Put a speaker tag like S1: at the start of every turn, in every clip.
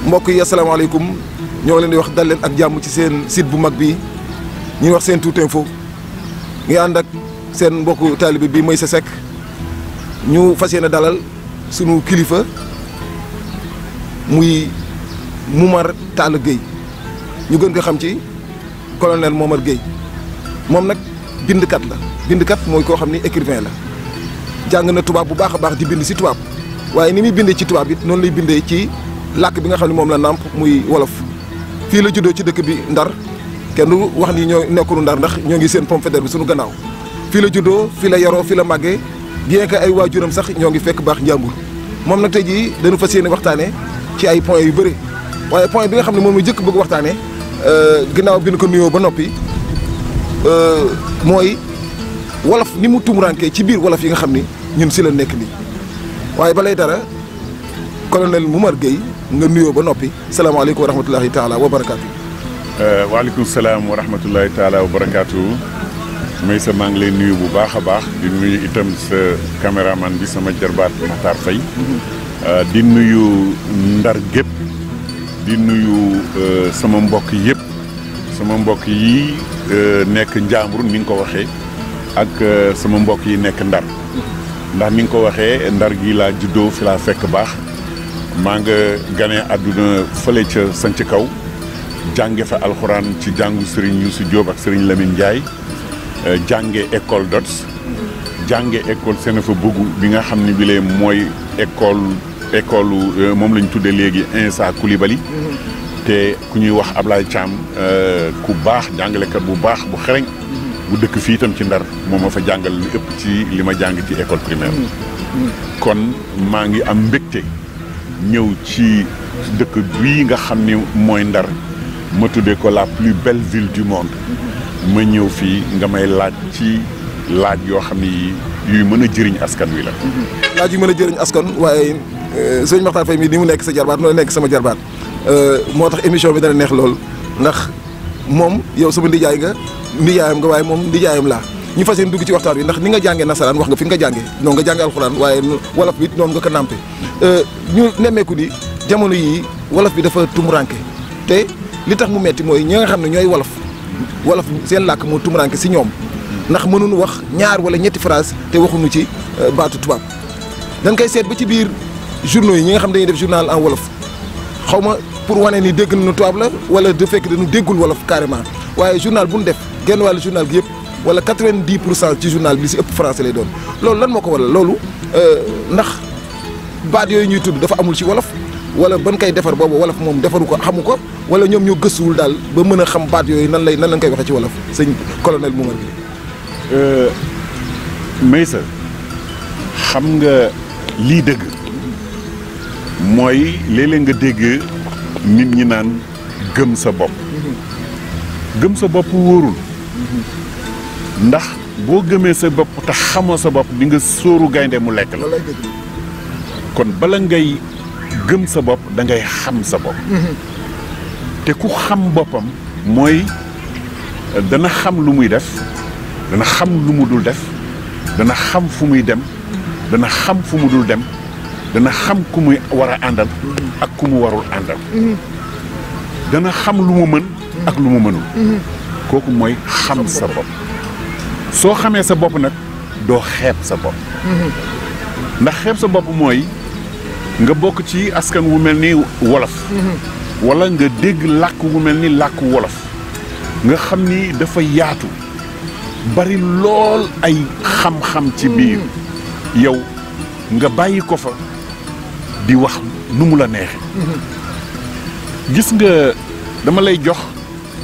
S1: mbokk yi asalaamaaleykum ñoo leen di wax dal leen ak jàmm ci seen site bu mag bi ñuy wax Sen Tout Info ngi ànd ak seen mbokku taalibe bi Meissa Seck ñu fas yéene dalal sunu kilifa muy Momar Talla Gueye ñu gën ko xam ci colonel Momar Gueye moom nag bindkat la bindkat mooy koo xam ni écrivain la jàng na tubaab bu baax a baax di bind si tubaab waaye ni muy bindee ci tubaab it noonu lay bindee ci làkk bi nga xam ne moom la nàmp muy wolof. fii la juddoo ci dëkk bi Ndar kenn du wax ni ñoo nekkul Ndar ndax ñoo ngi seen pomme de terre bi suñu gannaaw fii la juddoo fii la yaroo fii la màggee bien que ay waajuram sax ñoo ngi fekk baax njàmbur moom nag tey jii dañu fas yéene waxtaanee ci ay points yu bëri waaye point bi nga xam ne moom la jëkk bëgg waxtaanee ginnaaw bi ñu ko nuyoo ba noppi mooy wolof ni mu tumurankee ci biir wolof yi nga xam ni ñun si la nekk nii waaye balay dara colonel Momar Gueye nga nuyoo ba noppi salaamaaleykum wa rahmatulahi taala wa barakaatu.
S2: waaleykum salaam wa rahmatulahi taala wa barakaatu. Meissa maa ngi lay nuyu bu baax a baax di nuyu itam sa caméraman bi sama jarbaat Matar Faye di nuyu Ndar gépp di nuyu sama mbokk yëpp sama mbokk yi nekk Njàmbur ni nga ko waxee ak sama mbokk yi nekk Ndar ndax ni nga ko waxee Ndar gi laa juddoo fi laa fekk baax maa nga ganee àdduna fële ca sanc kaw jànge fa alxuraan ci jàngu Serigne Youssou Diop ak Serigne Lamine Ndiaye jànge école DOTS jànge école Senefa Bougou bi nga xam ne bi lee mooy école moom la ñu tuddee léegi Insa Coulibaly te ku ñuy wax Ablaye Thiam ku baax jàngalekat bu baax bu xereñ bu dëkk fii itam ci Ndar moom ma fa jàngal lu ëpp ci li ma jàng ci école primaire kon maa ngi am mbégte ñëw ci dëkk bii nga xam ni mooy Ndar ma tuddee ko la plus belle ville du monde ma ñëw fii nga may laaj ci laaj yoo xam ni yuy mën a jëriñ askan wi la.
S1: laaj yu mën a jëriñ askan waaye sëñ Makhtar Faye mii ni mu nekk sa jarbaat noonu nekk sama jarbaat moo tax émission bi dana neex lool ndax moom yow sama ndijaay nga ndijaayam nga waaye moom ndijaayam laa ñu fas yéene dugg ci waxtaan wi ndax ni nga jàngee nasaraan wax nga fi nga jàngee noonu nga jàngee alxuraan waaye wolof bi noonu nga ko nàmpe ñu nemmeeku ni jamono yii wolof bi dafa tumuranke te li tax mu metti mooy ñi nga xam ne ñooy wolof seen làkk moo tumuranke si ñoom ndax mënuñu wax ñaar wala ñetti phrase te waxuñu ci baatu tubaab dañ koy seet ba ci biir journaux yi ñi nga xam dañuy def journal en wolof xaw ma pour wane ni dégg nañu tubaab la wala de fekk dañu déggul wolof carrément waaye journal bu ñu def genn wàllu journal gi yëpp wala 90% ci journal bi si ëpp français lay doon loolu lan moo ko waral loolu ndax baat yooyu ñuy tudd dafa amul ci wolof wala ban koy defar boobu wolof moom defaru ko xamu ko wala ñoom ñoo gëstuwul daal ba mën a xam baat yooyu nan lañ koy waxee ci wolof sëñ colonel Momar Gueye.
S2: Meissa xam nga lii dëgg mooy léeg-léeg nga dégg nit ñi naan gëm sa bopp gëm sa bopp wóorul ndax boo gëmee sa bopp te xamoo sa bopp di nga sóoru gaynde mu lekk la kon bala ngay gëm sa bopp da ngay xam sa bopp te ku xam boppam mooy dana xam lu muy def dana xam lu mu dul def dana xam fu muy dem dana xam fu mu dul dem dana xam ku muy war a àndal ak ku mu warul àndal dana xam lu mu mën ak lu mu mënul kooku mooy xam sa bopp soo xamee sa bopp nag doo xeeb sa bopp ndax xeeb sa bopp mooy nga bokk ci askan wu mel ni wolof wala nga dégg làkk wu mel ni làkk wolof nga xam ni dafa yaatu bari lool ay xam-xam ci biir yow nga bàyyi ko fa di wax nu mu la neexe gis nga dama lay jox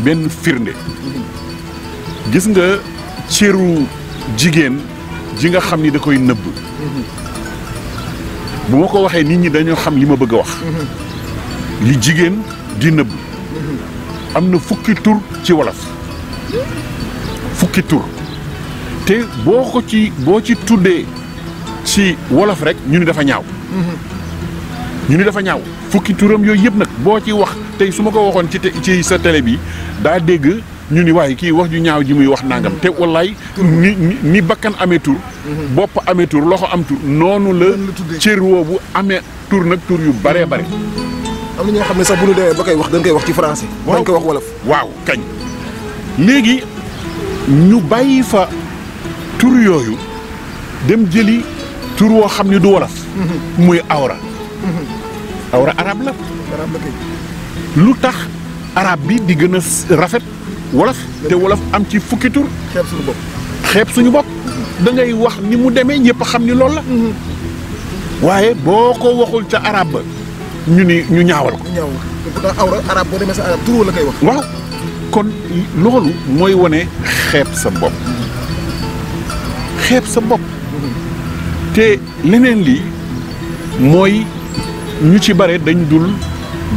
S2: benn firnde gis nga cëru jigéen ji nga xam ni da koy nëbb bu ma ko waxee nit ñi dañoo xam li ma bëgg a wax li jigéen di nëbb am na fukki tur ci wolof fukki tur te boo ci tuddee ci wolof rek ñu ni dafa ñaaw ñu ni dafa ñaaw fukki turam yooyu yëpp nag boo ci wax te tey su ma ko waxoon ci sa télé bi daa dégg ñu ni waaye kii wax ju ñaaw ji muy wax nangam te wallaay ni bakkan amee tur bopp amee tur loxo am tur noonu la cër woobu amee tur nag tur yu baree bare.
S1: am na ñoo xam ne sax bu ñu demee ba koy wax dañ koy wax ci français. dañ koy wax wolof.
S2: waaw kañ léegi ñu bàyyi fa tur yooyu dem jëli tur woo xam ne du wolof. muy awra. awra arab la. lu tax arab bi di gën a rafet wolof te wolof am ci fukki tur.
S1: xeeb suñu bopp.
S2: xeeb suñu bopp da ngay wax ni mu demee ñëpp xam ni loolu la. waaye boo ko waxul ca arab ba ñu ñaawal ko.
S1: ñaawal te pourtant awra arab boo demee sa arab tur la koy wax.
S2: waaw kon loolu mooy wane xeeb sa bopp. xeeb sa bopp. te leneen lii mooy ñu ci bare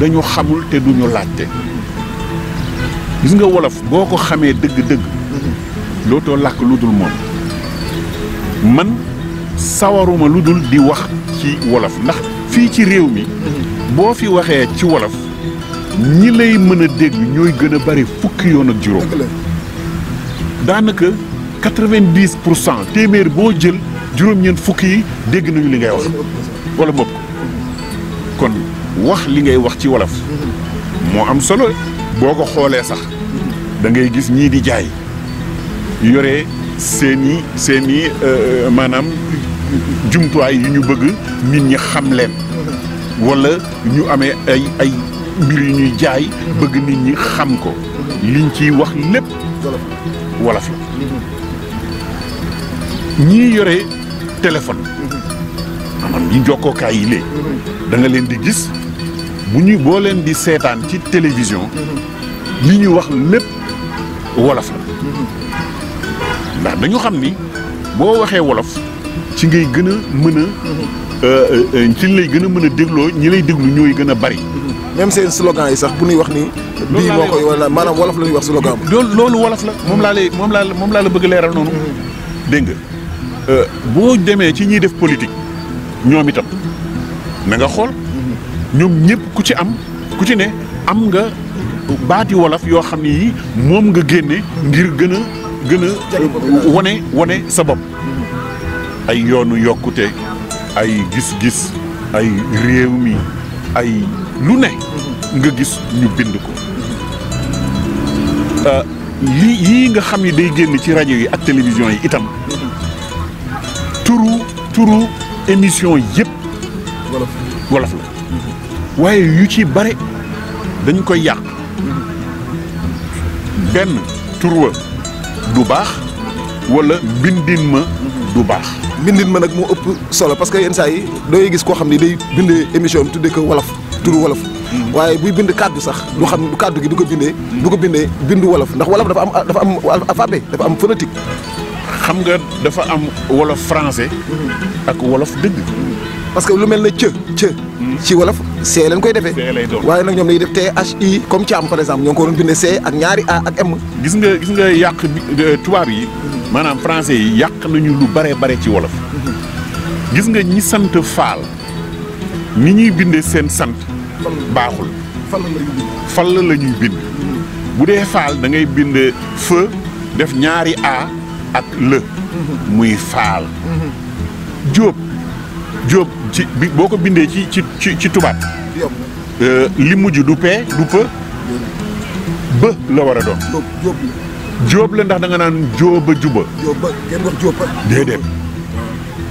S2: dañu xamul te duñu laajte. gis nga wolof boo ko xamee dëgg-dëgg. lootoo làkk lu dul moom. man sawaruma lu dul di wax ci wolof ndax fii ci réew mi. boo fi waxee ci wolof ñi lay mën a dégg ñooy gën a bari fukki yoon ak juróom. daanaka 90% téeméer boo jël juróom-ñeent fukki yi dégg nañu li ngay wax. wala bopp kon wax li ngay wax ci wolof. moo am solo boo ko xoolee sax da ngay gis ñii di jaay yore seeni maanaam jumtuwaay yu ñu bëgg nit ñi xam leen. wala ñu amee ay mbir yu ñuy jaay bëgg nit ñi xam ko liñ ciy wax lépp wolof la. ñii yore téléphone maanaam ñi jokkookaay yi léegi da nga leen di gis boo leen di seetaan ci télévision li ñuy wax lépp wolof la ndax dañu xam ni boo waxee wolof ci ngay gën a mën a ci lay gën a mën a dégloo ñi lay déglu ñooy gën a bari.
S1: même seen slogan yi sax bu ñuy wax ni. bii moo koy wala maanaam wolof la ñuy wax slogan bi.
S2: loolu wolof la moom laa la bëgg leeral noonu. dégg nga boo demee ci ñiy def politique ñoom itam na nga xool. ñoom ñëpp ku ci ne am nga baati wolof yoo xam ne yii moom nga génne ngir gën a wane sa bopp. ay yoonu yokkute. ay gis-gis ay réew mi ay lu ne nga gis ñu bind ko yii nga xam ni day génn ci rajo yi ak télévision yi itam turu émission yëpp wolof la waaye yu ci bare dañ koy yàq benn tur wa du baax wala mbindin ma du baax.
S1: mbindin ma nag moo ëpp solo parce que yenn saa yi dooy gis koo xam ni day bindee émission bi tuddee ko wolof turu wolof. waaye buy bind kàddu sax du xam kàddu gi du ko bindee bindu wolof ndax wolof dafa am alphabet dafa am phonétique.
S2: xam nga dafa am wolof français. ak wolof dëgg.
S1: parce que lu mel ne ci wolof C leen koy defee.
S2: C lay doon
S1: waaye nag ñoom dañuy def THI comme Thiam par exemple ñoo ngi ko doon bindee C ak ñaari A ak M.
S2: gis nga yàq tubaab yi. maanaam français yi yàq nañu lu bare ci wolof. gis nga ñi sant Faal ni ñuy bindee seen sant. baaxul. fal la ñuy bind. bu dee Faal da ngay bind feu def ñaari A ak le. muy Faal. Jóob ci boo ko bindee ci tubaab. li mujj du P du P. ba la war a doon. jóob la ndax da nga naan jóoba juba.
S1: jóoba ngeen wax jóoba.
S2: déedéet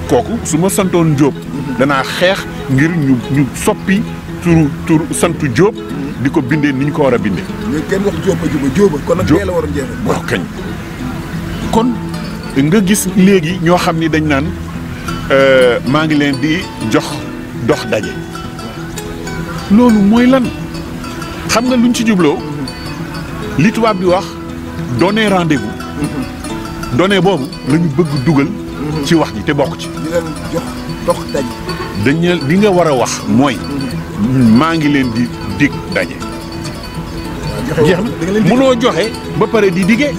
S2: kooku su ma santoon jóob. danaa xeex ngir ñu soppi tur santu jóob. di ko bindee ni ñu ko war a bindee.
S1: mais kenn wax jóoba kon nag bee la war a jeexee.
S2: waaw kañ kon nga gis léegi ñoo xam ni dañ naan maa ngi leen di dox daje. loolu mooy lan xam nga luñ ci jubloo li tubaab bi wax. donner rendez-vous. donner boobu la ñu bëgg dugal. ci wax ji te bokk ci.
S1: di leen dox daje.
S2: dañ li nga war a wax mooy. maa ngi leen di dig daje. jeex na mënoo joxe ba pare di digee.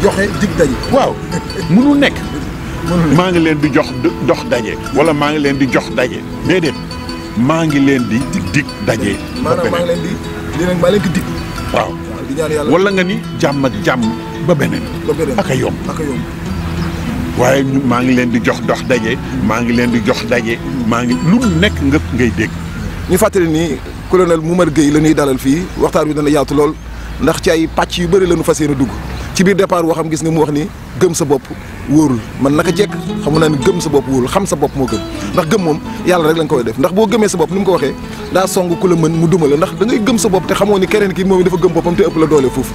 S1: joxe dig daje.
S2: waaw mënul nekk. maa ngi leen di dox daje. wala maa ngi leen di jox daje. déedéet maa ngi leen di dig daje.
S1: maanaam maa ngi leen di lii nag maa leen ko dig.
S2: waaw
S1: di ñaan yàlla
S2: wala nga ni jàmm ak jàmm ba beneen. ak a yomb waaye maa ngi leen di jox dox daje. maa ngi leen di jox daje. maa ngi lu nekk nga ngay dégg.
S1: ñu fàttali ni colonel Moumar Gueye la ñuy dalal fii waxtaan wi dana yaatu lool ndax ci ay pàcc yu bëri la ñu fas yéene dugg ci biir départ waxam gis nga mu wax ni gëm sa bopp wóorul man naka jekk xamu naa ni gëm sa bopp wóorul xam sa bopp moo gëm ndax gëm moom yàlla rek lañ koy def ndax boo gëmee sa bopp ni mu ko waxee daa song ku la mën mu duma la ndax da ngay gëm sa bopp te xamoo ni keneen ki moom dafa gëm boppam te ëpp la doole foofu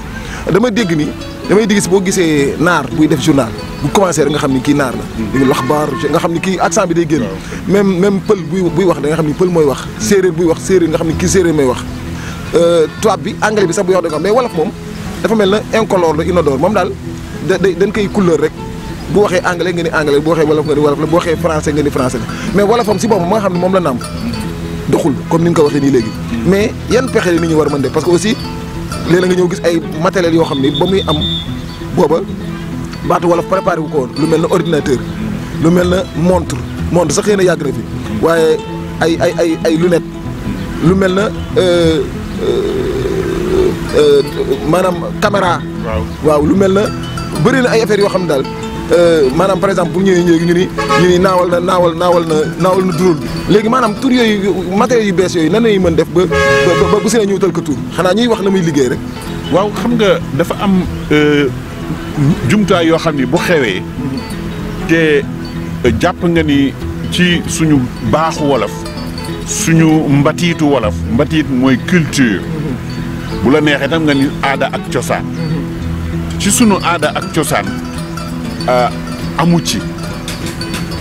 S1: damay dégg boo gisee naar buy def journal bu commencé rek nga xam ni kii naar la di wax baar nga xam ni kii accent bi day génn même pël buy wax da nga xam ni pël mooy wax séeréer buy wax séeréer nga xam ni kii séeréer may wax tubaab bi anglais bi sax buy wax da nga xam mais wolof moom dafa mel na incolore la inodore moom daal dañ koy couleur rek bu waxee anglais nga ni anglais bu waxee wolof nga ni wolof la bu waxee français nga ni français la mais wolofam si boppam ma nga xam ne moom la nàmp doxul comme ni nga ko waxee nii léegi mais yan pexe la nit ñi war a mën def parce que aussi léeg-léeg nga ñëw gis ay matériels yoo xam ni ba muy am booba baatu wolof préparé wu ko woon lu mel na ordinateur lu mel na montre sax xëy na yàgg na fi waaye ay lunette lu mel na maanaam caméra. waaw lu mel na bëri na ay affaires yoo xam ne daal maanaam par exemple bu ñëwee ñu ni naawal na drôle bi. léegi maanaam tur yooyu matériels yu bees yooyu nan la ñuy mën def ba bu seen ñëw tal ko tur xanaa ñuy wax la muy liggéey rek.
S2: waaw xam nga dafa am jumtuwaay yoo xam ni bu xewee te jàpp nga ni ci suñu baaxu wolof suñu mbatiitu wolof mbatiit mooy culture. bu la neexee tam nga ni aada ak cosaan ci sunu aada ak cosaan amu ci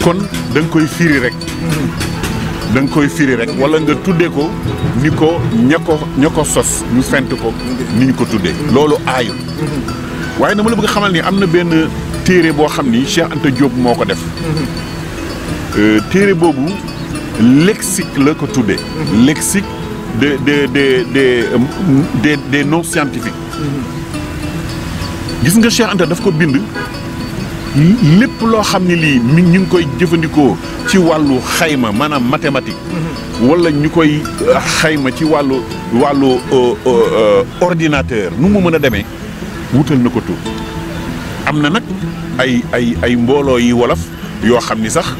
S2: kon da nga koy firi rek wala nga tuddee ko ni ko ña ko sos ñu fent ko ni ñu ko tuddee loolu aayul waaye dama la bëgg xamal ni am na benn téere boo xam ni Cheikh Anta Diop moo ko def téere boobu lexique la ko tuddee lexique des noms scientifiques gis nga Cheikh Anta daf ko bind lépp loo xam ne lii ñu ngi koy jëfandikoo ci wàllu xayma maanaam mathématique wala ñu koy xayma ci wàllu ordinateur nu mu mën a demee wutal na ko tur am na nag ay mbooloo yi wolof yoo xam ni sax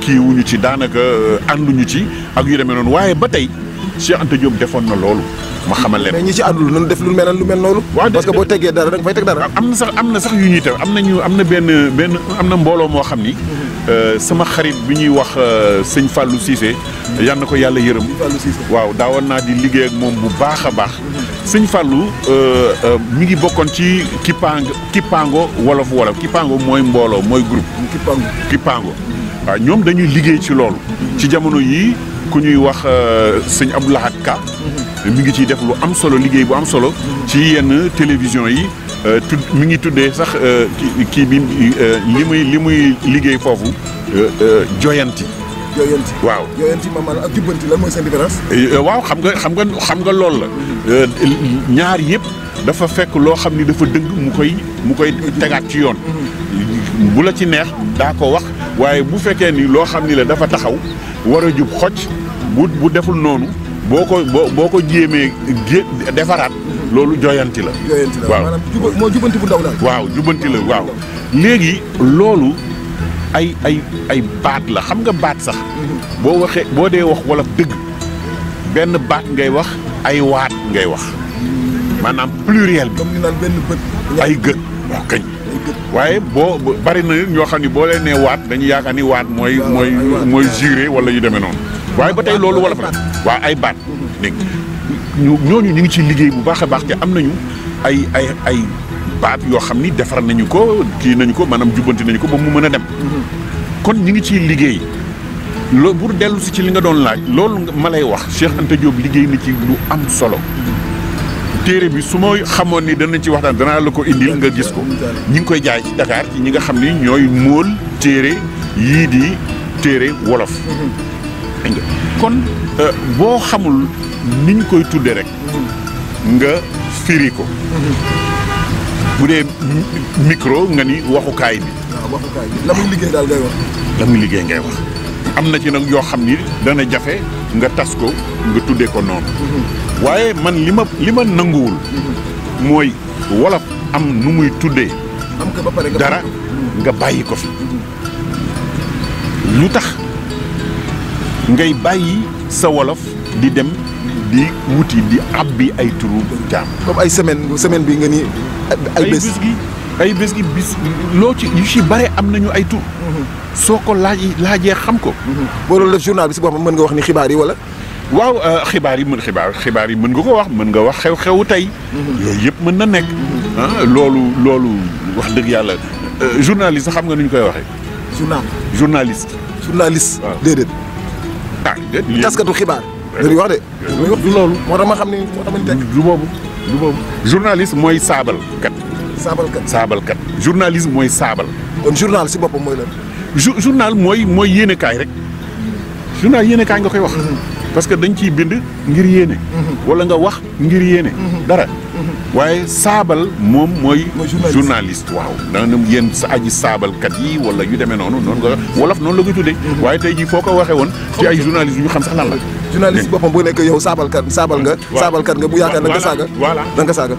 S2: kii wuñu ci daanaka ànduñu ci ak yu demee noonu waaye ba tey Cheikh Anta Diop defoon na loolu ma xamal leen.
S1: mais ñi ci àndul noonu def lu mel noonu. parce que boo teggee dara da nga fay teg dara.
S2: am na sax yu ñuy teew am na benn mbooloo moo xam ni sama xarit bi ñuy wax sëñ Fallou Cissé. yal na ko yàlla yërëm. waaw daawoon naa di liggéey ak moom bu baax a baax. sëñ Fallou mi ngi bokkoon ci Kipango wolof Kipango mooy mbooloo mooy groupe. Kipango waaw ñoom dañuy liggéey ci loolu. ci jamono yii. ku ñuy wax sëñ Abdou Lahad Ka mi ngi ciy def lu am solo liggéey bu am solo ci yenn télévision yi mi ngi tuddee sax kii bi li muy liggéey foofu joyanti waaw
S1: joyanti maanaam ak jubbanti lan mooy seen différence.
S2: waaw xam nga loolu la ñaar yëpp dafa fekk loo xam ni dafa dëng mu koy tegaat ci yoon bu la ci neex daa ko wax waaye bu fekkee ni loo xam ni la dafa taxaw war a jub xocc bu deful noonu boo ko jéemee defaraat loolu joyanti la. waaw
S1: maanaam moo jubbanti bu ndaw daal.
S2: waaw jubbanti la waaw. léegi loolu ay baat la xam nga baat sax. boo dee wax wolof dëgg benn baat ngay wax ay waat ngay wax maanaam pluriel bi.
S1: comme ni naan benn bët.
S2: ay gët waaw kañ. waaye bari na ñoo xam ni boo leen nee waat dañuy yaakaar ni waat mooy juré wala yu demee noonu waaye ba tey loolu wolof la waaw ay baat dégg ñooñu ñu ngi ci liggéey bu baax a baax te am nañu ay baat yoo xam ni defar nañu ko kii nañu ko maanaam jubbanti nañu ko ba mu mën a dem kon ñu ngi ciy liggéey loolu pour dellu si ci li nga doon laaj loolu ma lay wax Cheikh Anta Diop liggéey na ci lu am solo téere bi su ma xamoon ni danañ ci waxtaan danaa la ko indil nga gis ko ñi ngi koy jaay ci Dakar ci ñi nga xam ni ñooy móol téere yii di téere wolof kon boo xamul niñ koy tudde rek nga firi ko bu dee micro nga ni waxukaay bi
S1: la muy liggéey daal ngay wax
S2: la muy liggéey ngay wax am na ci nag yoo xam ni dana jafe nga tas ko nga tuddee ko noonu waaye man li ma nanguwul mooy wolof am nu muy tuddee dara nga bàyyi ko fi lu tax ngay bàyyi sa wolof di dem di wuti di abbi ay turu jaam
S1: comme ay semaine bi nga ni ay bés gi bis
S2: loo ci yu ci bare am nañu ay tur soo ko laajee xam ko
S1: boo doon def journal bi si boppam mën nga wax ni xibaar yi wala
S2: waaw xibaar yi mën nga ko wax mën nga wax xew-xewu tey yooyu yëpp mën na nekk loolu wax dëgg yàlla journaliste xam nga nu ñu koy waxee journaliste
S1: waaw déedéet taskatu xibaar dañuy wax de
S2: du loolu
S1: moo tax ma xam ni teg
S2: du boobu journaliste mooy saabalkat journalisme mooy saabal
S1: kon journal si boppam mooy lan
S2: journal mooy yéenekaay rek journal yéenekaay nga koy wax parce que dañ ciy bind ngir yéene wala nga wax ngir yéene dara waaye saabal moom mooy journaliste waaw dana yéen sa aji saabalkat yi wala yu demee noonu nga wolof noonu la koy tuddee waaye tey jii foo ko waxee woon ci ay journaliste yu ñu xam sax lan la
S1: journaliste boppam bu nekk yow saabalkat nga bu yaakaar da nga saaga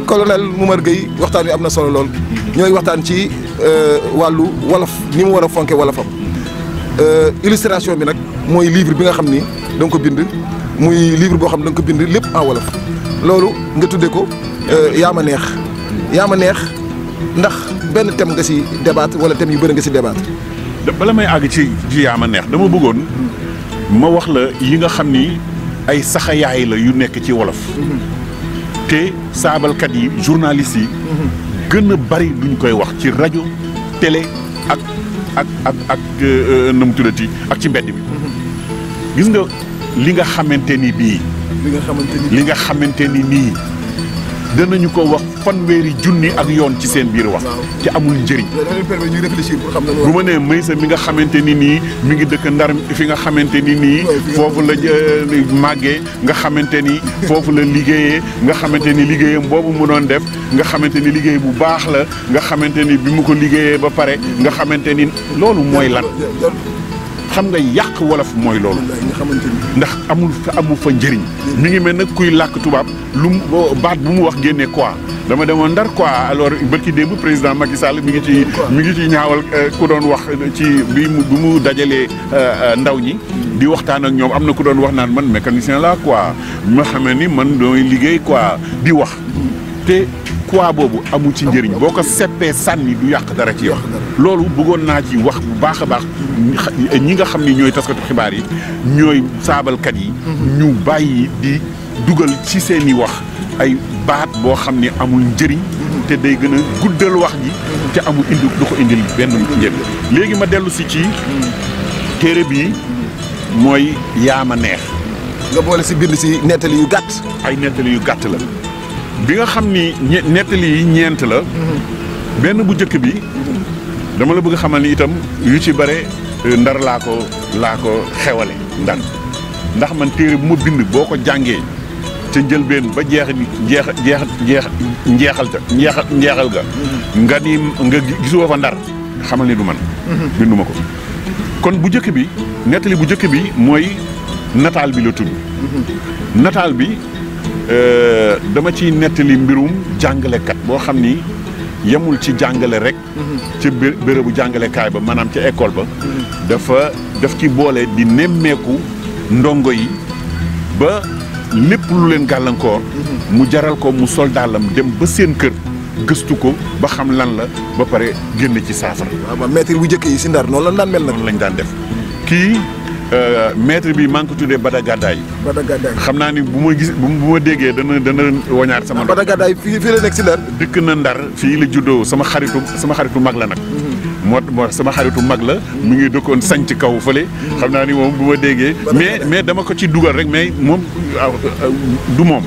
S1: colonel Momar Gueye waxtaan wi am na solo lool ñooy waxtaan ci wàllu wolof ni mu war a fonke wolofam illustration bi nag mooy livre bi nga xam ni da nga ko bind muy livre boo xam ne da nga ko bind lépp en wolof loolu nga tudde ko yaa ma neex ndax benn thème nga si débattre wala thème yu bëri nga si débattre
S2: bala may àgg ci yaa ma neex dama bëggoon ma wax la yi nga xam ni ay saxayaay la yu nekk ci wolof te saabalkat yi journalistes yi gën a bari luñ koy wax ci rajo télé ak na mu tuddati ak ci mbedd bi gis nga li nga xamante ni nii danañu ko wax fanweeri junni ak yoon ci seen biir wax ci amul njëriñ bu ma nee Maysa mi nga xamante ni nii mi ngi dëkk Ndar fi nga xamante ni nii foofu la màggee nga xamante ni foofu la liggéeyee nga xamante ni liggéeyam boobu mu doon def nga xamante ni liggéey bu baax la nga xamante ni bi mu ko liggéeyee ba pare nga xamante ni loolu mooy lan xam nga yàq wolof mooy loolu ndax amul fa njëriñ mi ngi mel nag kuy làkk tubaab baat bu mu wax génnee quoi dama demoon Ndar quoi alors bërki démb président Macky Sall mi ngi ci ñaawal ku doon wax ci bi mu dajalee ndaw ñi di waxtaan ak ñoom am na ku doon wax naan man mécanicien la quoi ma xamee ni man dooy liggéey quoi di wax te quoi boobu amul ci njëriñ boo ko seppee sànni du yàq dara ci yow loolu bëggoon naa ci wax bu baax a baax ñi nga xam ni ñooy taskatu xibaar yi ñooy saabalkat yi ñu bàyyi di dugal ci seeni wax ay baat boo xam ni amul njëriñ te day gën a guddal wax ji te amul du ko indil benn njëriñ léegi ma dellu si ci téere bii mooy yaa ma neex
S1: nga boole si bind si nettali yu gàtt
S2: ay nettali yu gàtt la bi nga xam ni nettali yi ñeent la benn bu njëkk bi dama la bëgg xamal ni itam yu ci bare Ndar laa ko xewale Ndar ndax man téere bu ma bind boo ko jàngee ca njëlbeen ba njeexal ga nga gisoo fa Ndar xamal ni du man binduma ko kon bu njëkk bi nettali bu njëkk bi mooy nataal bi la tudd nataal bi dama ciy nettali mbirum jàngalekat boo xam ni yemul ci jàngale rek ci bérébu jàngalekaay ba maanaam ca école ba daf ci boole di nemmeeku ndongo yi ba lépp lu leen gàllankoor mu jaral ko mu sol dàllam dem ba seen kër gëstu ko ba xam lan la ba pare génn ci saafara.
S1: waaw maître bu njëkk yi si Ndar noonu la daan mel nag.
S2: noonu lañ daan def kii maître bi maa ngi ko tuddee Bada Gàddaay. xam naa ni bu ma déggee dana wañaar sama.
S1: Bada Gàddaay fii la nekk si Ndar.
S2: dëkk na Ndar fii la juddoo sama xaritu mag la nag. moo sama xaritu mag la mu ngi dëkkoon sanc kaw fële. xam naa ni moom bu ma déggee. mais dama ko ci dugal rek mais moom du moom.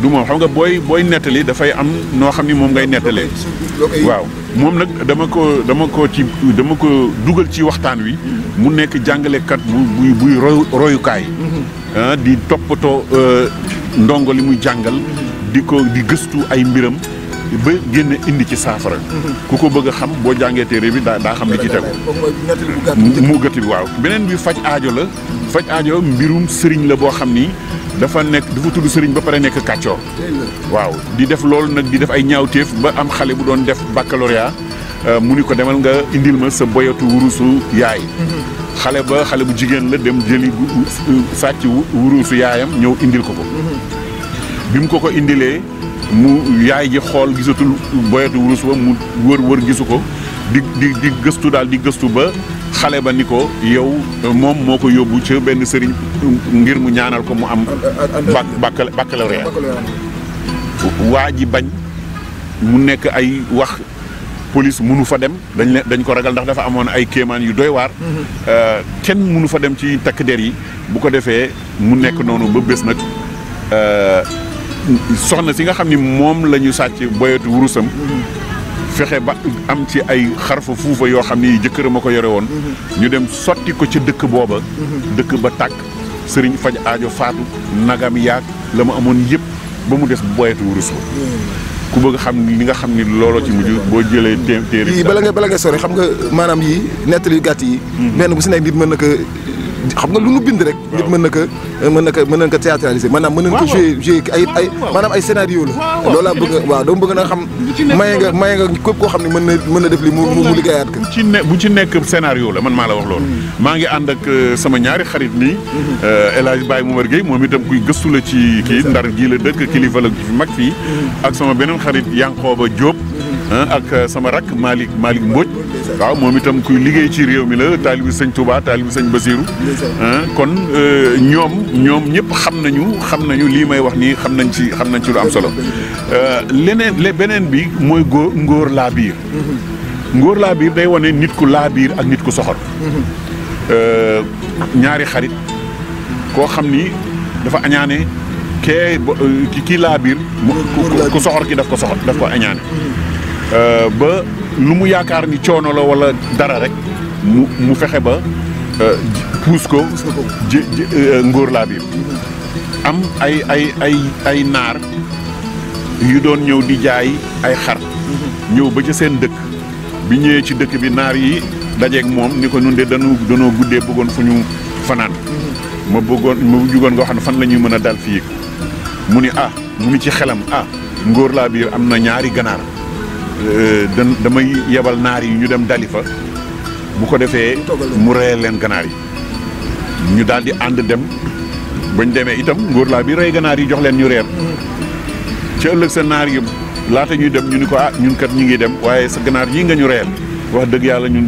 S2: du moom xam nga booy nettali dafay am noo xam ni moom ngay nettalee. waaw moom nag dama ko dugal ci waxtaan wi. mu nekk jàngalekat buy royukaay. di toppatoo ndongo li muy jàngal. di gëstu ay mbiram ba génn indi ci saafara. ku ko bëgg a xam boo jàngee téere bi daa xam li ci tegu. mu gëtt bi waaw beneen bi faj aajo la. faj aajo mbirum sëriñ la boo xam ni dafa tudd sëriñ ba pare nekk kàccoor. waaw di def loolu nag di def ay ñaawteef ba am xale bu doon def baccalauréat mu ni ko demal nga indil ma sa boyatu wurusu yaay. xale bu jigéen la dem jëli sàcc wurusu yaayam ñëw indil ko. bi mu ko indilee mu yaay ji xool gisatul boyatu wurus ba mu wër gisu ko di gëstu daal di gëstu ba xale ba ni ko yow moom moo ko yóbbu ca benn sëriñ ngir mu ñaanal ko mu am baccalauréat waa ji bañ mu nekk ay wax police mënu fa dem dañ ko ragal ndax dafa amoon ay kéemaan yu doy waar kenn mënu fa dem ci takk der yi bu ko defee mu nekk noonu ba bés nag soxna si nga xam ni moom la ñu sàcc boyetu wurusam fexe ba am ci ay xarfa fuufa yoo xam ni jëkkëram a ko yore woon ñu dem sotti ko ca dëkk booba dëkk ba tàkk sëriñ faj aajo faatu nagam yaag la mu amoon yëpp ba mu des boyetu wurus ba ku bëgg xam ni li nga xam ni looloo ci mujj boo jëlee téere yi
S1: bala nga sori xam nga maanaam yi nettali yu gàtt yi benn bu si nekk nit mën na ko xam nga lu nu bind rek nit mën na ko théâtraliser maanaam mën nañ ko jouer ay maanaam ay scénario la loolu laa bëgg waaw dama bëgg na xam maye nga képp koo xam ne mën na def li mu liggéeyaat ko
S2: bu ci nekk scénario la man maa la wax loolu maa ngi ànd ak sama ñaari xarit nii El Hadj Baye Momar Gueye moom itam kuy gëstu la ci kii Ndar gii la dëkk kilifa la fi mag fii ak sama beneen xarit Yankooba Diop ak sama rakk Malick Mbodj waaw moom itam kuy liggéey ci réew mi la taalibi sëñ Touba taalibi sëñ Basirou kon ñoom ñëpp xam nañu lii may wax nii xam nañ ci lu am solo beneen bi mooy ngóor laa biir ngóor laa biir day wane nit ku laa biir ak nit ku soxor ñaari xarit koo xam ni dafa añaane kii laa biir ku soxor ki daf ko añaane ba lu mu yaakaar ni coono la wala dara rek mu fexe ba puus ko ngóor laa biir am ay naar yu doon ñëw di jaay ay xar ñëw ba ca seen dëkk bi ñëwee ci dëkk bi naar yi dajeeg moom ni ko nun de danoo guddee bëggoon fu ñu fanaan ma jugoon nga xam ne fan la ñuy mën a dal fii mu ni mu ni ci xelam ngóor laa biir am na ñaari ganaar damay yebal naar yi ñu dem dali fa bu ko defee mu reyal leen ganaar yi ñu daal di ànd dem bañ demee itam ngóor laa bi rey ganaar yi jox leen ñu reer ci ëllëg sa naar yi laata ñuy dem ñu ni ko ñun kat ñu ngi dem waaye sa ganaar yi nga ñu reyal wax dëgg yàlla ñun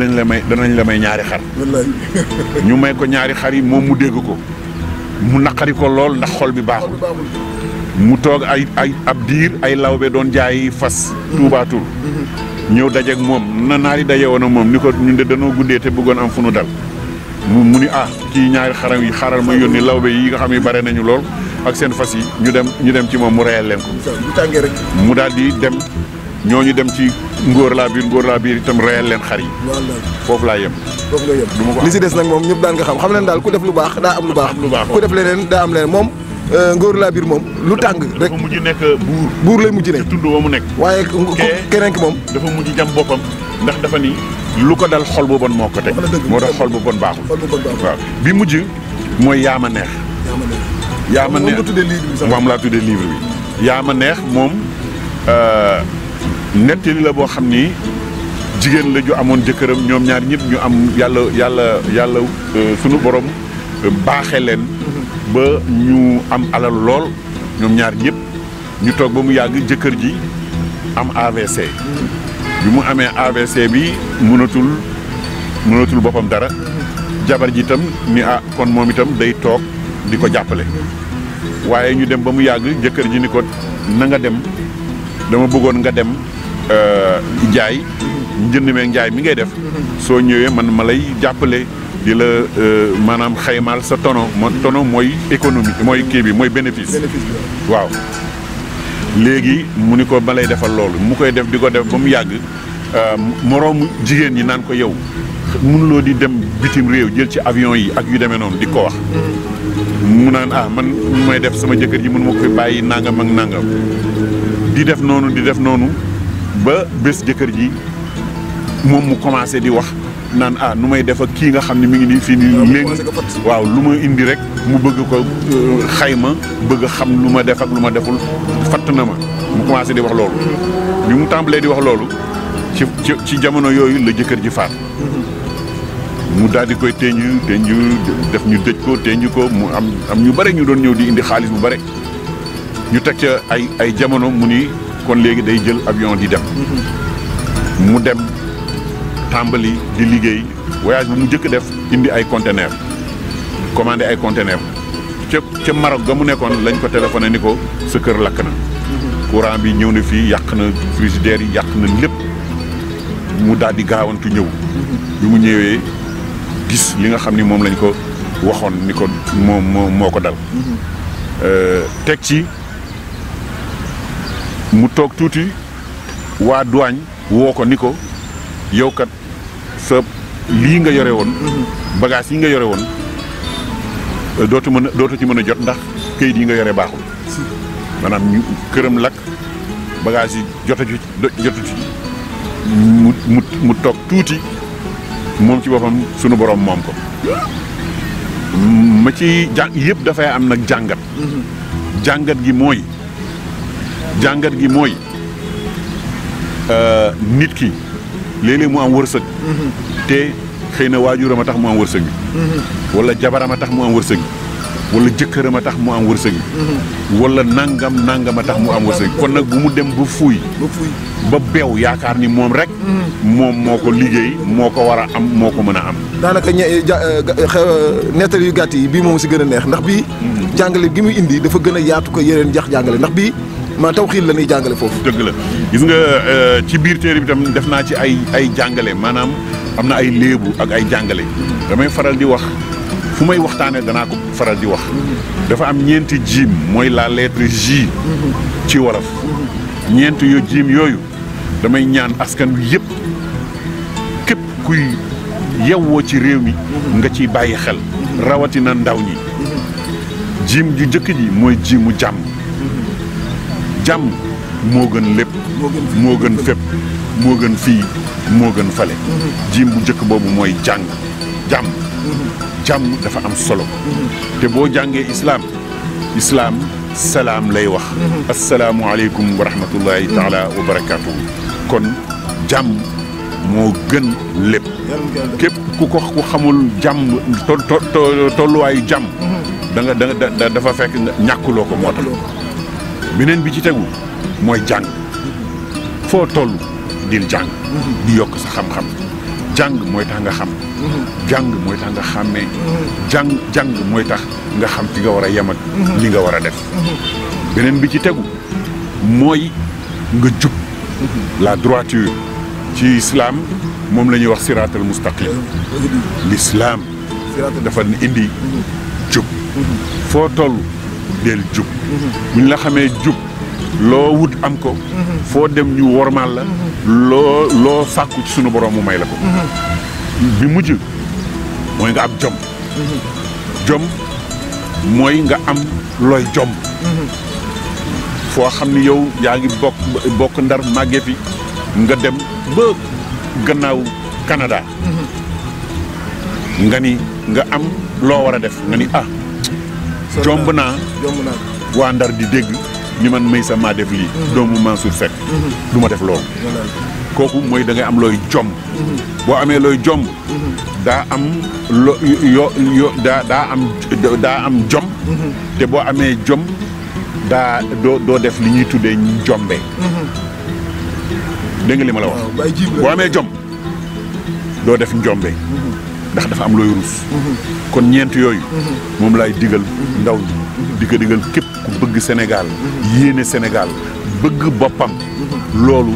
S2: danañ la may ñaari xar ñu may ko ñaari xar yi moom mu dégg ko mu naqari ko lool ndax xol bi baaxul mu toog ab diir ay lawbe doon jaay fas tuubaatul ñëw dajeeg moom na naar yi daje woon moom ni ko ñun de danoo guddee te bëggoon am fu nu dal mu ni kii ñaari xaram yi xaaral ma yónni lawbe yi nga xam ne bare nañu lool ak seen fas yi ñu dem ci moom mu reyal leen ko mu daal di dem ñooñu dem ci ngóor laa biir itam reyal leen xar yi foofu laa yem
S1: li si des nag moom ñëpp daan nga xam leen daal ku def lu baax daa am lu baax ku def leneen daa am leneen moom ngóor laa biir moom lu tàng rek
S2: dafa mujj nekk
S1: buur lay mujj ne
S2: tund wa mu nekk
S1: waaye keneen ki moom
S2: dafa mujj jam boppam ndax dafa ni lu ko dal xol bu bon moo ko teg moo tax xol bu bon baaxul waaw bi mujj mooy yaama neex moom laa tuddee livre bi yaama neex moom nettali la boo xam ni jigéen la ju amoon jëkkëram ñoom ñaar ñëpp ñu am yàlla sunu borom baaxe leen ba ñu am alal lool ñoom ñaar ñëpp ñu toog ba mu yàgg jëkkër ji am AVC bi mu amee AVC bi mënatul boppam dara jabar ji itam ni kon moom itam day toog di ko jàppale waaye ñu dem ba mu yàgg jëkkër ji ni ko na nga dem dama bëggoon nga dem jaay njënd meeg njaay mi ngay def soo ñëwee man ma lay jàppale di la maanaam xaymaal sa tono mooy économie mooy kii bi mooy bénéfice waaw léegi mu ni ko ma lay defal loolu mu koy def di ko def ba mu yàgg moroomu jigéen ñi naan ko yow mënuloo di dem bitim réew jël ci avion yi ak yu demee noonu di ko wax mu naan man may def sama jëkkër ji mën ma ko fi bàyyi nangam ak nangam di def noonu ba bés jëkkër ji moom mu commencé di wax naan nu may def ak kii nga xam ne mi ngi nii fii nii léegi waaw lu ma indi rek mu bëgg ko xayma bëgg xam lu ma def ak lu ma deful fatt na ma mu commencé di wax loolu bi mu tàmbalee di wax loolu ci jamono yooyu la jëkkër ji faat mu daal di koy teñu def ñu dëj ko teñu ko mu am ñu bare ñu doon ñëw di indi xaalis bu bare ñu teg ca ay jamono mu ni kon léegi day jël avion di dem mu dem tàmbali di liggéey voyage bu mu njëkk def indi ay conteneur commandé ay conteneur ca Maroc ga mu nekkoon lañ ko téléphoné ni ko sa kër lakk na courant bi ñëw na fii yàq na frigidaire yi yàq na lépp mu daal di gaawantu ñëw bi mu ñëwee gis li nga xam ni moom lañ ko waxoon ni ko moo ko dal teg ci mu toog tuuti waa douane woo ko ni ko yow kat sa lii nga yore woon bagage yi nga yore woon dootu ci mën a jot ndax këyit yi nga yore baaxul maanaam ñu këram lakk bagage yi jotu ci mu toog tuuti moom ci boppam sunu borom moom ko ma ci yëpp dafay am nag jàngat gi mooy nit ki léeg-léeg mu am wërsëg te xëy na waajuram a tax mu am wërsëg bi wala jabaram a tax mu am wërsëg bi wala jëkkëram a tax mu am wërsëg bi wala nangam a tax mu am wërsëg kon nag bu mu dem ba fuuy ba beew yaakaar ni moom rek moom moo ko liggéey moo ko war a am moo ko mën a am
S1: daanaka nettali yu gàtt yi bii moom si gën a neex ndax bii jàngale gi muy indi dafa gën a yaatu ko yeneen jàngale ndax bii ma tawxiid la ñuy jàngale foofu
S2: dëgg la gis nga ci biir téere bi tam def naa ci ay jàngale maanaam am na ay léebu ak ay jàngale damay faral di wax fu may waxtaanee danaa ko faral di wax dafa am ñeenti jiim mooy la lettre J ci wolof ñeenti jiim yooyu damay ñaan askan wi yëpp képp kuy yewwoo ci réew mi nga ciy bàyyi xel rawatina ndaw ñi jiim ju njëkk ji mooy jiimu jàmm jàmm moo gën lépp moo gën fépp moo gën fii moo gën fale jiim bu njëkk boobu mooy jàng jàmm dafa am solo te boo jàngee islaam salaam lay wax asalaamualeykum wa rahmatullahi taala wa barakaatu kon jàmm moo gën lépp képp ku xamul jàmm tolluwaayu jàmm dafa fekk ñàkkuloo ko moo tax beneen bi ci tegu mooy jàng foo toll dil jàng di yokk sa xam-xam jàng mooy tax nga xam jàng mooy tax nga xàmmee jàng mooy tax nga xam fi nga war a yem ak li nga war a def beneen bi ci tegu mooy nga jub la droiture ci islam moom la ñuy wax siraatal mustaqim l'islam dafa indi jub foo toll del jub bu ñu la xamee jub loo wut am ko foo dem ñu wormaal la loo sàkku ci sunu borom mu may la ko bi mujj mooy nga am jom mooy nga am looy jom foo xam ni yow yaa ngi bokk Ndar màggee fi nga dem ba gannaaw Canada nga ni nga am loo war a def nga ni jomb naa waa Ndar di dégg ni man Meissa maa def lii doomu Mansour Seck du ma def loolu kooku mooy da ngay am looy jom boo amee looy jom daa am daa am jom te boo amee jom doo def li ñuy tuddee njombe dégg nga li ma la wax boo amee jom doo def njombe ndax dafa am looy rus kon ñeent yooyu moom laay digal ndaw ñi di ko digal képp ku bëgg Sénégal yéene Sénégal bëgg boppam loolu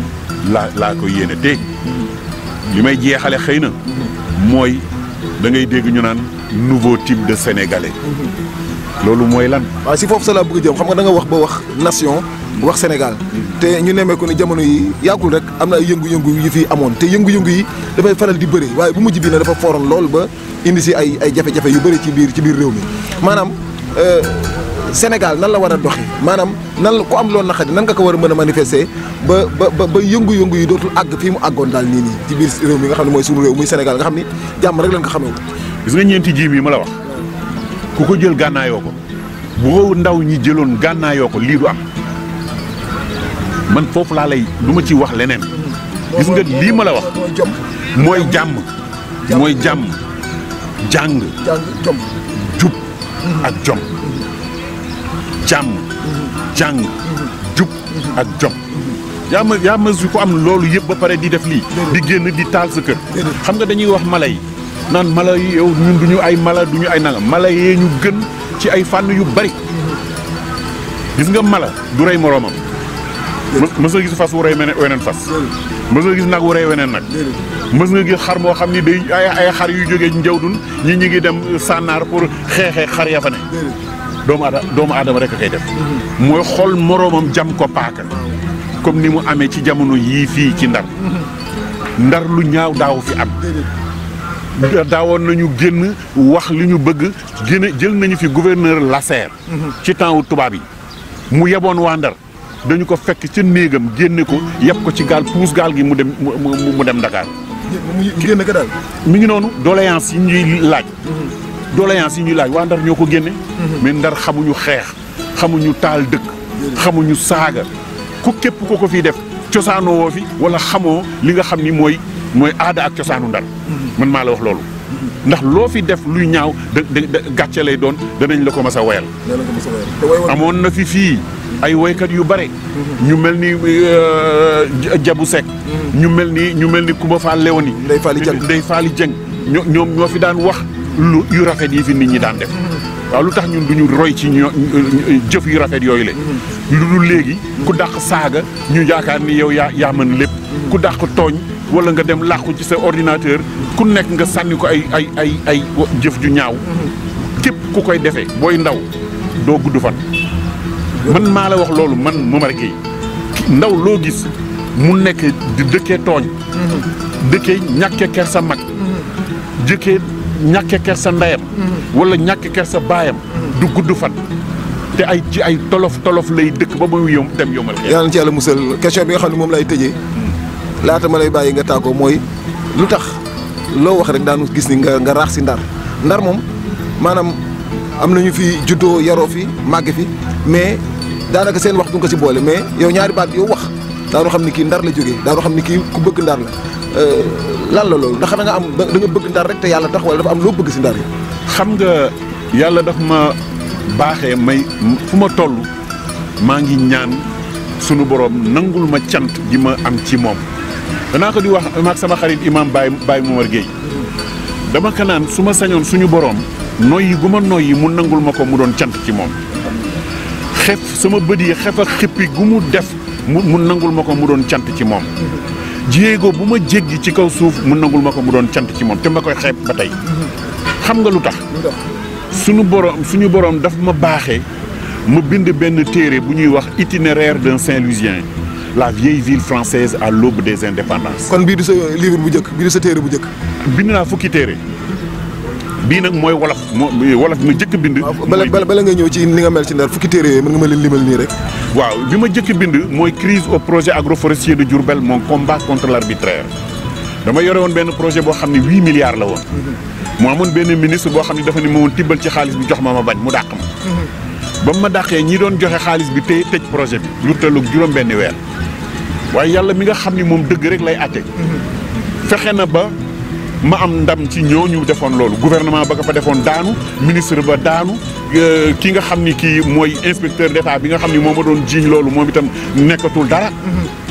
S2: laa ko yéene te li may jeexale xëy na mooy da ngay dégg ñu naan nouveau type de sénégalais loolu mooy lan
S1: waaw si foofu sa laa bëgg jëm xam nga da nga wax ba wax nation wax Sénégal te ñu nemmeeku ni jamono yi yàggul rek am na ay yëngu-yëngu yu fi amoon te yëngu-yëngu yi dafay faral di bëri waaye bu mujj bi ne dafa fooroon lool ba indi si ay jafe-jafe yu bëri ci biir réew mi maanaam Sénégal nan la war a doxee maanaam nan la ku am loolu naqari nan nga ko war a mën a manifester ba yëngu-yëngu yi dootul àgg fii mu àggoon daal nii ci biir réew mi nga xam ne mooy suñu réew muy Sénégal nga xam ni jàmm rek lañ ko xamee.
S2: gis nga ñeenti jiim yi ma la wax ku ko jël gànnaayoo ko bu ndaw ñi jëloon gànnaayoo ko lii du am man foofu laa lay du ma ci wax leneen. gis nga lii ma la wax mooy jàmm jàng jub ak jom jàmm jàng jub ak jom yaa ma su ko am loolu yëpp ba pare di def lii di génn di taal sa kër xam nga dañuy wax mala yi naan mala yi yow ñun duñu ay mala duñu ay nangam mala yee ñu gën ci ay fànn yu bari gis nga mala du rey moroomam mës nga gis fas wu rey weneen fas mës nga gis nag wu rey weneen nag mës nga gis xar moo xam ni day ay xar yu jógee njawdun ñi ngi dem sànnaar pour xeexee xar ya fa ne doomu aadama rek a koy def mooy xool moroomam jam ko paaka comme ni mu amee ci jamono yii fii ci ndar lu ñaaw daaw fi am daawoon nañu génn wax li ñu bëgg jël nañu fi gouverneur Lasserre ci temps wu tubaab yi mu yeboon waa Ndar dañu ko fekk ca néegam génne ko yeb ko ci gaal puus gaal gi mu dem Dakar
S1: génne ko daal
S2: mi ngi noonu doléance yi ñuy laaj waa Ndar ñoo ko génne mais Ndar xamuñu xeex xamuñu taal dëkk xamuñu saaga ku képp ko ko fii def cosaanoo woo fi wala xamoo li nga xam ni mooy aada ak cosaanu Ndar man maa la wax loolu ndax loo fi def luy ñaaw da gàcce lay doon danañ la ko mas a woyal amoon na fii ay woykat yu bare ñu mel ni Jabu Seck ñu mel ni Kumba Faal Léoni Ndey Faali Jeng ñoom ñoo fi daan wax yu rafet yi fi nit ñi daan def waaw lu tax ñun duñu roy ci jëf yu rafet yooyu la lu dul léegi ku dàq saaga ñu yaakaar ni yow yaa mën lépp ku dàq tooñ wala nga dem làqu ci sa ordinateur ku nekk nga sànni ko ay jëf ju ñaaw képp ku koy defee booy ndaw doo gudd fan man maa la wax loolu man Momar Gueye ndaw loo gis mu nekk di dëkkee tooñ dëkkee ñàkke ker sa mag jëkkee ñàkke ker sa ndeyam wala ñàkke ker sa baayam du gudd fan te ci ay tolof lay dëkk ba muy dem yomal xeex.
S1: yàlla na ci yàlla musal question bi nga xam ne moom lay tëjee laata ma lay bàyyi nga tàggoo mooy lu tax loo wax rek daanu gis ni nga raax si ndar moom maanaam am nañu fi juddoo yaroo fi màgg fi mais daanaka seen wax du nga ko si boole mais yow ñaari baat yow wax daanoo xam ni kii ndar la jógee daanoo xam ni kii ku bëgg ndar la lan la loolu ndax da nga bëgg ndar rek te yàlla tax wala dafa am loo bëgg si ndar yi.
S2: xam nga yàlla daf ma baaxee may fu ma toll maa ngi ñaan sunu borom nangul ma cant gi ma am ci moom danaa ko di wax maag sama xarit imam Baye Momar Gueye dama ko naan su ma sañoon suñu borom noyyi gu ma noyyi mu nangul ma ko mu doon cant ci moom xef sama bët yi xef ak xippi gu mu def mu nangul ma ko mu doon cant ci moom jéego bu ma jéggi ci kaw suuf mu nangul ma ko mu doon cant ci moom te ma koy xeeb ba tey xam nga lu tax suñu borom daf ma baaxee ma bind benn téere bu ñuy wax itinéraire d'un Saint-Louisien la vieille ville française à l'aube des indépendances.
S1: kon bii du sa livre bu njëkk bii du sa téere bu njëkk.
S2: bind naa fukki téere bii nag mooy wolof ma jëkk bind.
S1: bala nga ñëw ci ni nga mel ci Ndar fukki téere yooyu mën nga ma leen limal nii rek.
S2: waaw bi ma jëkk bind mooy crise au projet agroforestier de Diourbel mon combat contre l'arbitraire dama yore woon benn projet boo xam ne 8 milliards la woon. mu amoon benn ministre boo xam ne dafa ne ma woon tibbal ci xaalis bi jox ma bañ mu dàq ma. ba ma dàqee ñi doon joxe xaalis bi tëj projet bi lu tollu juróom-benni weer waaye yàlla mi nga xam ni moom dëgg rek lay àtte fexe na ba ma am ndam ci ñooñu defoon loolu gouvernement ba nga fa defoon daanu ministre ba daanu ki nga xam ni kii mooy inspecteur d'état bi nga xam ni moo ma doon jiiñ loolu moom itam nekkatul dara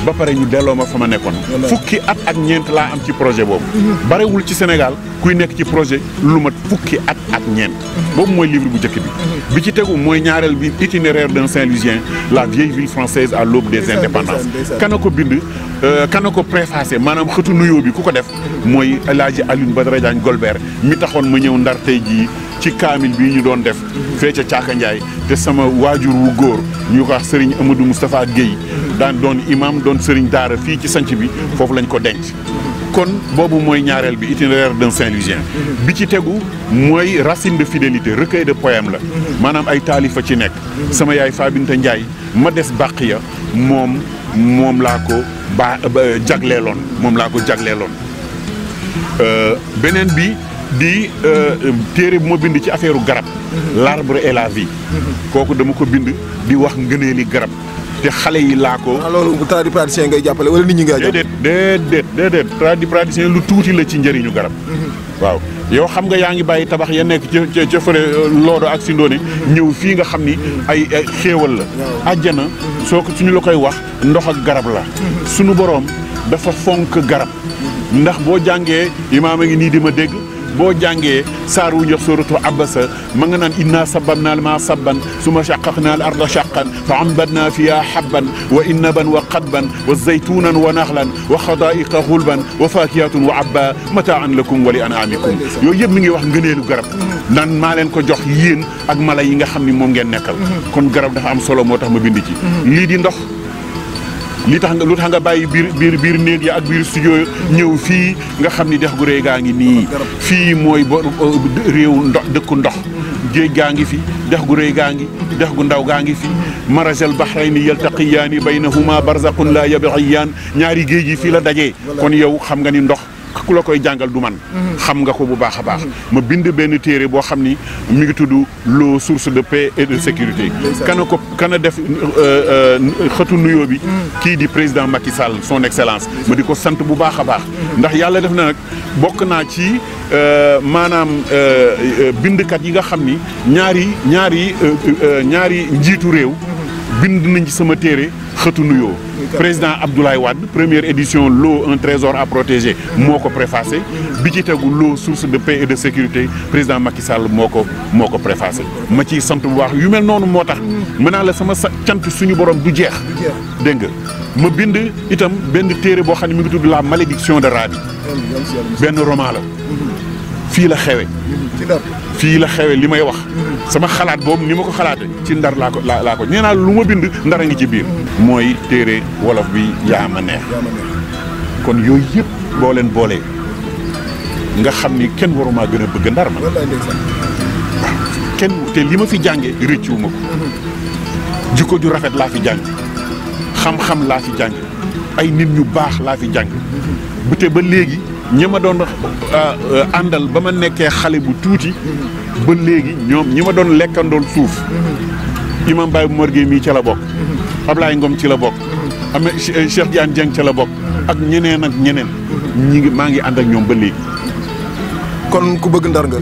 S2: ba pare ñu delloo ma fa ma nekkoon fukki at ak ñeent laa am ci projet boobu barewul ci Sénégal kuy nekk ci projet lu mat fukki at ak ñeent boobu mooy livre bu njëkk bi ci tegu mooy ñaareel bi itinéraire d'un Saint-Louisien la vieille ville française à l'aube des indépendances kana ko bind kana ko préfacé maanaam xëtu nuyoo bi ku ko def mooy El Hadji Alioune Badara Diagne Golbert mi taxoon ma ñëw Ndar tey jii ci kaamil bii ñu doon def fee ca Caaka Njaay te sama waajur wu góor ñu ko wax Serigne Amadou Moustapha Guèye daan doon imam doon Serigne Daara fii ci sanc bi foofu lañ ko denc kon boobu mooy ñaareel bi itinéraire d'un Saint-Louisien bi ci tegu mooy racine de fidélité recueil de poème la maanaam ay taalifa ci nekk sama yaay Fabinta Ndiaye ma des bàq ya moom laa ko jagleeloon beneen bi di téere bu ma bind ci affaire garab l'arbre et la vie kooku dama ko bind di wax ngëneeli garab te xale yi laa ko.
S1: loolu tradipraticien ngay jàppale wala nit ñi ngay jàppale.
S2: déedéet tradipraticien lu tuuti la ci njëriñu garab. waaw yow xam nga yaa ngi bàyyi tabax ya nekk ca fële Loodo ak Sindoone ñëw fii nga xam ni ay xéewal la. àjjana soo ko suñu la koy wax ndox ak garab la. suñu boroom dafa fonk garab. ndax boo jàngee imaam a ngi nii di ma dégg. boo jàngee saar wu ñuy wax suuratu Abasa ma nga naan inna sababna al-maa sabban summa shaqqaqna al-arda shaqqan fa ambatna fiha habban wa innaban wa qadban wa zaytunan wa naxlan wa xadaa'iqa xulban wa faakihatan wa abba mataan lakum wa li an'aamikum yooyu yëpp mi ngi wax ngëneelu garab nan maa leen ko jox yéen ak mala yi nga xam ni moom ngeen nekkal kon garab dafa am solo moo tax ma bind ci lii di ndox lu tax nga bàyyi biir néeg ya ak biir studio ñëw fii nga xam ni dex gu rëy gaa ngi nii fii mooy réew ndox dëkku ndox géej gaa ngi fi dex gu rëy gaa ngi dex gu ndaw gaa ngi fi marajal bahrayni yaltaqiyaani baynahuma barzaqun la yabghiyaan ñaari géej yi fii la dajee kon yow xam nga ni ndox ku la koy jàngal du man xam nga ko bu baax a baax ma bind benn téere boo xam ni mi ngi tudd l'eau source de paix et de sécurité kana def xëtu nuyoo bi kii di président Macky Sall son excellence ma di ko sant bu baax a baax ndax yàlla def na nag bokk naa ci maanaam bindkat yi nga xam ni ñaari njiitu réew bind nañ ci sama téere xëtu nuyoo président Abdoulaye Wade première édition l'eau un trésor à protéger moo ko préfacé bi ci tegu l'eau source de paix et de sécurité président Macky Sall moo ko préfacé ma ciy sant bu baax yu mel noonu moo tax mën naa la sama cant suñu borom du jeex dégg nga ma bind itam benn téere boo xam ne mi ngi tudd la malédiction de Rabi benn roman la fii la xewe li may wax sama xalaat boobu ni ma ko xalaate ci ndar laa ko nee naa lu ma bind ndar a ngi ci biir mooy téere wolof bi yaa ma neex kon yooyu yëpp boo leen boolee nga xam ni kenn waruma gën a bëgg ndar ma waaw kenn te li ma fi jànge rëccuwu ma ko jikko ju rafet laa fi jàng xam-xam laa fi jàng ay nit ñu baax laa fi jàng bu te ba léegi ñi ma doon àndal ba ma nekkee xale bu tuuti ba léegi ñoom ñi ma doon lekkandool suuf imam Baye bu Morgue mii ca la bokk Ablaye Ngom ci la bokk Cheikh Diane Dieng ca la bokk ak ñeneen maa ngi ànd ak ñoom ba léegi
S1: kon ku bëgg ndar nga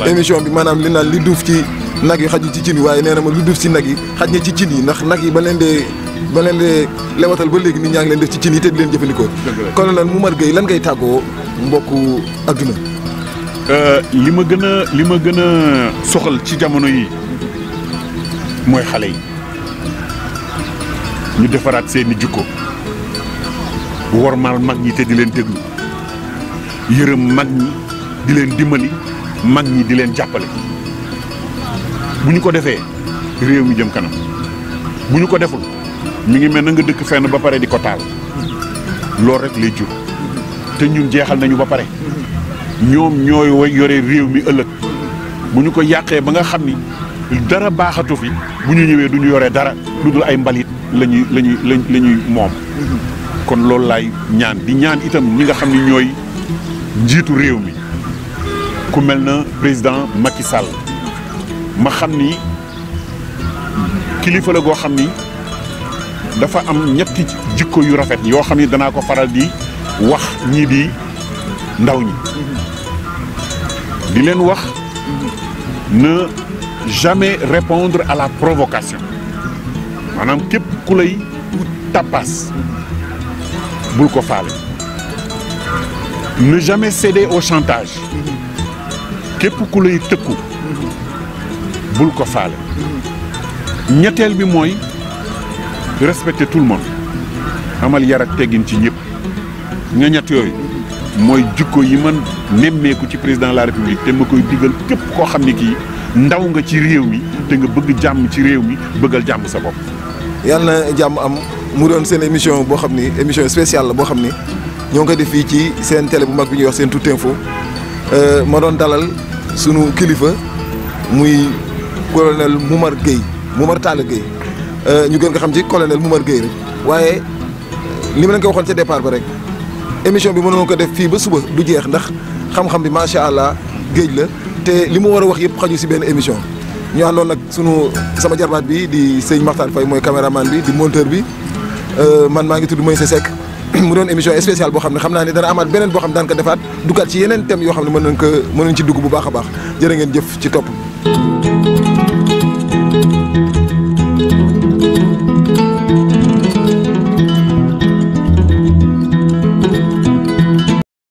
S1: émission bi maanaam li naan li duuf ci nag yi xaju ci cin yi waaye nee na ma lu duuf ci nag yi xaj na ci cin yi ndax nag yi ba leen dee lewatal ba léegi nit ñaa ngi leen def ci cin yi te di leen jëfandikoo kon lan Moumar Gueye lan ngay tàggoo mbokku adduna
S2: li ma gën a soxal ci jamono yi mooy xale yi ñu defaraat seeni jikko wormaal mag ñi te di leen déglu yërëm mag ñi di leen dimbali mag ñi di leen jàppale bu ñu ko defee réew mi jëm kanam bu ñu ko deful mi ngi mel na nga dëkk fenn ba pare di ko taal loolu rek lay jur te ñun jeexal nañu ba pare ñoom ñooy yore réew mi ëllëg bu ñu ko yàqee ba nga xam ni dara baaxatu fi bu ñu ñëwee du ñu yore dara lu dul ay mbalit la ñuy moom kon loolu laay ñaan di ñaan itam ñi nga xam ni ñooy njiitu réew mi ku mel na président Macky Sall ma xam ni kilifa la goo xam ni dafa am ñetti jikko yu rafet yoo xam ni danaa ko faral di wax ñii di ndaw ñi di leen wax ne jamais répondre à la provocation maanaam képp ku lay tapas bul ko faale ne jamais céder au chantage képp ku lay tëkku bul ko faale ñetteel bi mooy respecter tout le monde amal yar ak teggin ci ñëpp nga ñett yooyu mooy jikko yi man nemmeeku ci président de la république te ma koy digal képp koo xam ne kii ndaw nga ci réew mi te nga bëgg jàmm ci réew mi bëggal jàmm sa bopp.
S1: yàlla na jàmm am mu doon seen émission boo xam ni émission spéciale la boo xam ni ñoo ngi koy def fii ci seen télé bu mag bi ñuy wax seen Tout Info ma doon dalal sunu kilifa muy colonel Moumar Gueye Moumar Talla Gueye ñu gën nga xam ci colonel Moumar Gueye rek waaye li ma leen ko waxoon ca départ ba rek émission bi mënoon ko def fii ba suba du jeex ndax xam-xam bi macha allah géej la te li mu war a wax yëpp xaju si benn émission ñu àndoon nag sama jarbaat bi di sëñ Makhtar Faye mooy caméraman bi di monteur bi man maa ngi tudd Moïse Seck mu doon émission spéciale boo xam ne xam naa ne dana amaat beneen boo xam ne daan ko defaat duggaat ci yeneen thèmes yoo xam ne mën nañ ci dugg bu baax a baax jërë ngeen jëf ci topp